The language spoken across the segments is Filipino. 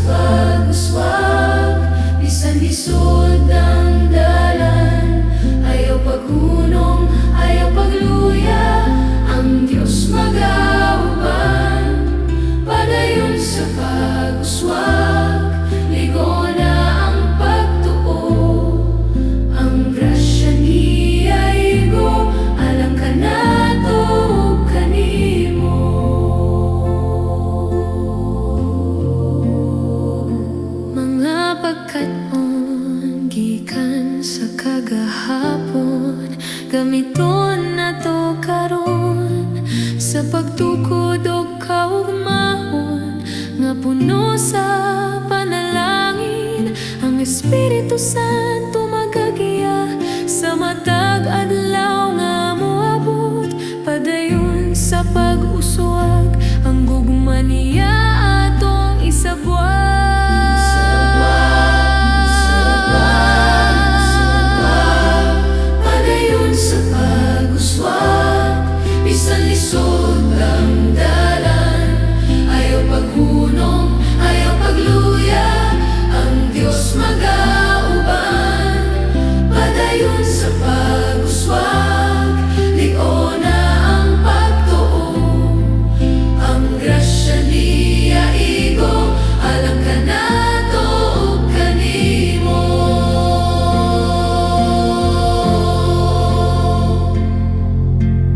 pag-uswag, bisan lisod ang dalan. Ayaw paghunong, ayaw pagluya, ang Diyos mag-auban. Padayon sa pag-uswag, ligo na ang pagtuo. Ang grasya niya igo, alam ka na to kanimo. Mga pagkaton gikan sa kagahapon, gamiton na to karon sa pagtukod og kaugmahon nga puno sa panalangin. Ang Espiritu Santo magagiya sa matag adlaw nga moabot. Padayon sa pag-uswag, ang gugma niya atong isabwag. Padayon sa pag-uswag, bisan lisod ang dalan. Ayaw paghunong, ayaw pagluya, ang Diyos mag-auban. Padayon sa pag-uswag, ligo na ang pagtuo. Ang grasya niya igo, alam ka na to ug kanimo.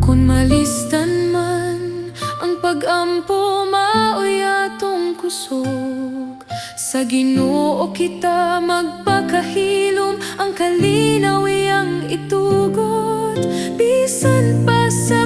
Kung malistan man ang pag-ampo, maoy atong kusog. Sa Ginoo kita magpakahilom, ang kalinaw iyang itugot. Bisan pa sa